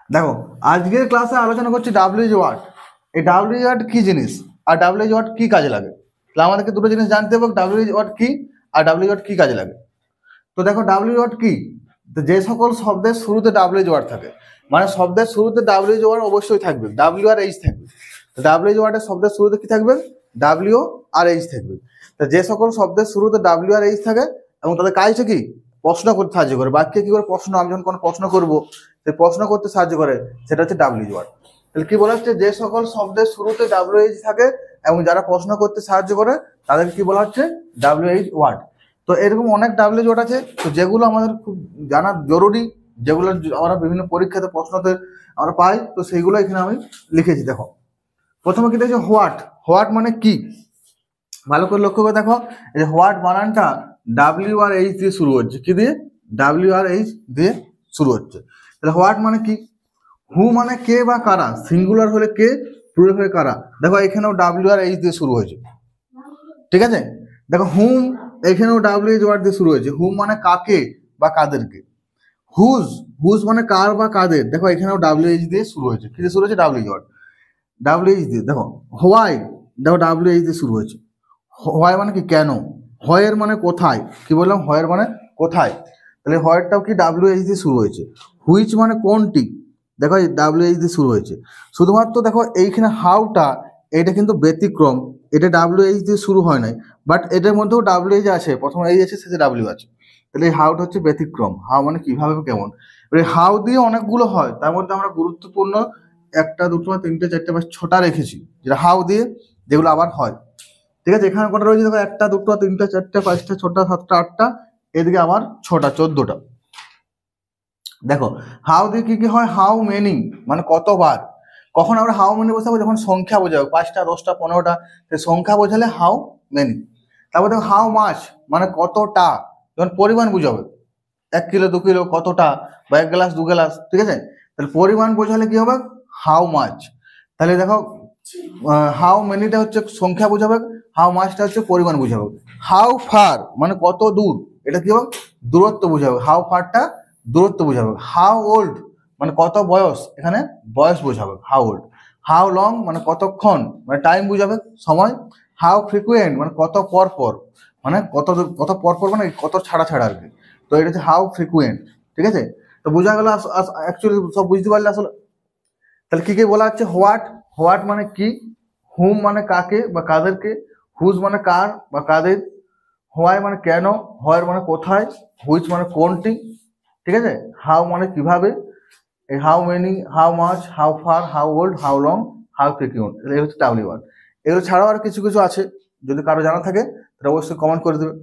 দেখো আজকের ক্লাসে আলোচনা করছি ডাব্লিউএইচ ওয়ার্ড। এই ডাব্লিউএইচ ওয়ার্ড কি জিনিস আর ডাব্লিউএইচ ওয়ার্ড কি কাজে লাগে, তাহলে আমাদেরকে দুটো জিনিস জানতে হবে, ডাব্লিউএইচ ওয়ার্ড কি আর ডাব্লিউএইচ ওয়ার্ড কি কাজে লাগে। তো দেখো ডাব্লিউএইচ ওয়ার্ড কি, তো যে সকল শব্দের শুরুতে ডাব্লিউএইচ ওয়ার্ড থাকে, মানে শব্দের শুরুতে ডাব্লিউএইচ ওয়ার্ড অবশ্যই থাকবে, ডাব্লিউ আর এইচ থাকবে। তো ডাব্লিউএইচ ওয়ার্ডের শব্দের শুরুতে কি থাকবে, ডাব্লিউ আর এইচ থাকবে। তো যে সকল শব্দের শুরুতে ডাব্লিউ আর এইচ থাকে এবং তাদের কাজটা কি, প্রশ্ন করতে সাহায্য করে, বাক্যে কি করে প্রশ্ন, আমি যখন কোনো প্রশ্ন করবো সেই প্রশ্ন করতে সাহায্য করে, সেটা হচ্ছে ডাব্লিউএইচ ওয়ার্ড। তাহলে কি বলা হচ্ছে, যে সকল শব্দের শুরুতে ডাব্লিউএইচ থাকে এবং যারা প্রশ্ন করতে সাহায্য করে তাদেরকে কি বলা হচ্ছে, ডাব্লিউএইচ ওয়ার্ড। তো এরকম অনেক ডাব্লিউএইচ ওয়ার্ড আছে, তো যেগুলো আমাদের খুব জানা জরুরি, যেগুলো আমরা বিভিন্ন পরীক্ষাতে প্রশ্নতে আমরা পাই, তো সেইগুলো এখানে আমি লিখেছি। দেখো প্রথমে কি দেখছি, হোয়াট। হোয়াট মানে কি, ভালো করে লক্ষ্য করে দেখো, এই যে হোয়াট বানানটা ডাব্লিউ আর এইচ দিয়ে শুরু হচ্ছে, কি দিয়ে, ডাব্লিউ আর এইচ দিয়ে শুরু হচ্ছে। তাহলে হোয়াট মানে কি, হু মানে কে বা কারা, সিঙ্গুলার হলে কে, প্লুরাল হলে কারা। দেখো এখানেও ডাব্লিউ আর এইচ দিয়ে শুরু হয়েছে, ঠিক আছে। দেখো হুম, এখানেও ডাব্লিউএইচ ওয়ার্ড দিয়ে শুরু হয়েছে, হুম মানে কাকে বা কাদেরকে। হুজ, হুজ মানে কার বা কাদের, দেখো এখানেও ডাব্লিউএইচ দিয়ে শুরু হয়েছে, কি দিয়ে শুরু হয়েছে, ডাব্লিউএইচ ওয়ার্ড, ডাব্লিউএইচ দিয়ে। দেখো হোয়াই, দেখো ডাব্লিউএইচ দিয়ে শুরু হয়েছে। হোয়াই মানে কি, কেন। হোয়ের মানে কোথায়, কি বললাম, হোয়ের মানে কোথায়, তাহলে হোয়ারটাও কি ডাব্লিউএইচ দিয়ে শুরু হয়েছে। হুইচ মানে কোনটি, দেখো এই ডাব্লিউএইচ দিয়ে শুরু হয়েছে। শুধুমাত্র দেখো এইখানে হাউটা, এটা কিন্তু ব্যতিক্রম, এটা ডাব্লিউএইচ দিয়ে শুরু হয় নাই, বাট এটার মধ্যেও ডাব্লিউএইচ আছে, প্রথমে এইচ আছে শেষে ডাব্লিউ আছে। তাহলে এই হাউটা হচ্ছে ব্যতিক্রম, হাউ মানে কিভাবে কেমন। এবার হাউ দিয়ে অনেকগুলো হয়, তার মধ্যে আমরা গুরুত্বপূর্ণ একটা দুটো তিনটে চারটে পাঁচ ছটা রেখেছি, যেটা হাউ দিয়ে যেগুলো আবার হয়, ঠিক আছে। এখানে কটা রয়েছে দেখো, একটা দুটো তিনটা চারটা পাঁচটা ছটা সাতটা আটটা, এদিকে আবার ছটা, 14টা। দেখো হাউ দিয়ে কি কি হয়, হাউ মেনি মানে কতবার। কখন আমরা হাউ মেনি বসাবো, যখন সংখ্যা বোঝাবো, 5টা 10টা 15টা, সংখ্যা বোঝালে হাউ মেনি। তারপর দেখো হাউ মাছ মানে কতটা, যখন পরিমাণ বুঝাবে, 1 কিলো 2 কিলো কতটা, বা 1 গ্লাস 2 গ্লাস, ঠিক আছে। তাহলে পরিমাণ বোঝালে কি হবে, হাউ মাছ। তাহলে দেখো হাউ মেনিটা হচ্ছে সংখ্যা বোঝাবে, হাউ মাছটা হচ্ছে পরিমাণ বোঝাবে। হাউ ফার মানে কত দূর, এটা কি হবে, দূরত্ব বোঝাবে, হাউ ফারটা দূরত্ব বোঝাবে। হাউ ওল্ড মানে কত বয়স, এখানে বয়স বোঝাবে, হাউ ওল্ড। হাউ লং মানে কতক্ষণ, মানে টাইম বোঝাবে, সময়। হাউ ফ্রিকুয়েন্ট মানে কত পর পর, মানে কত পর পর মানে কত ছাড়া ছাড়া আর কি। তো এটা হচ্ছে হাউ ফ্রিকুয়েন্ট, ঠিক আছে। তো বোঝা গেল, অ্যাকচুয়ালি সব বুঝতে পারলে আসলে। তাহলে কি কি বলা হচ্ছে, হোয়াট, হোয়াট মানে কি, হুম মানে কাকে বা কাদেরকে, হুজ মানে কার বা কাদের, হোয়াই মানে কেন, হোয়ার মানে কোথায়, হুইচ মানে কোনটি, ঠিক আছে। হাউ মানে কিভাবে, এই how many, how much, how far, how old, how long, how frequent, এগুলো হচ্ছে ডাব্লিউ ওয়ার্ড। এগুলো ছাড়াও আর কিছু কিছু আছে, যদি কারো জানা থাকে তাহলে অবশ্যই কমেন্ট করে দেবে।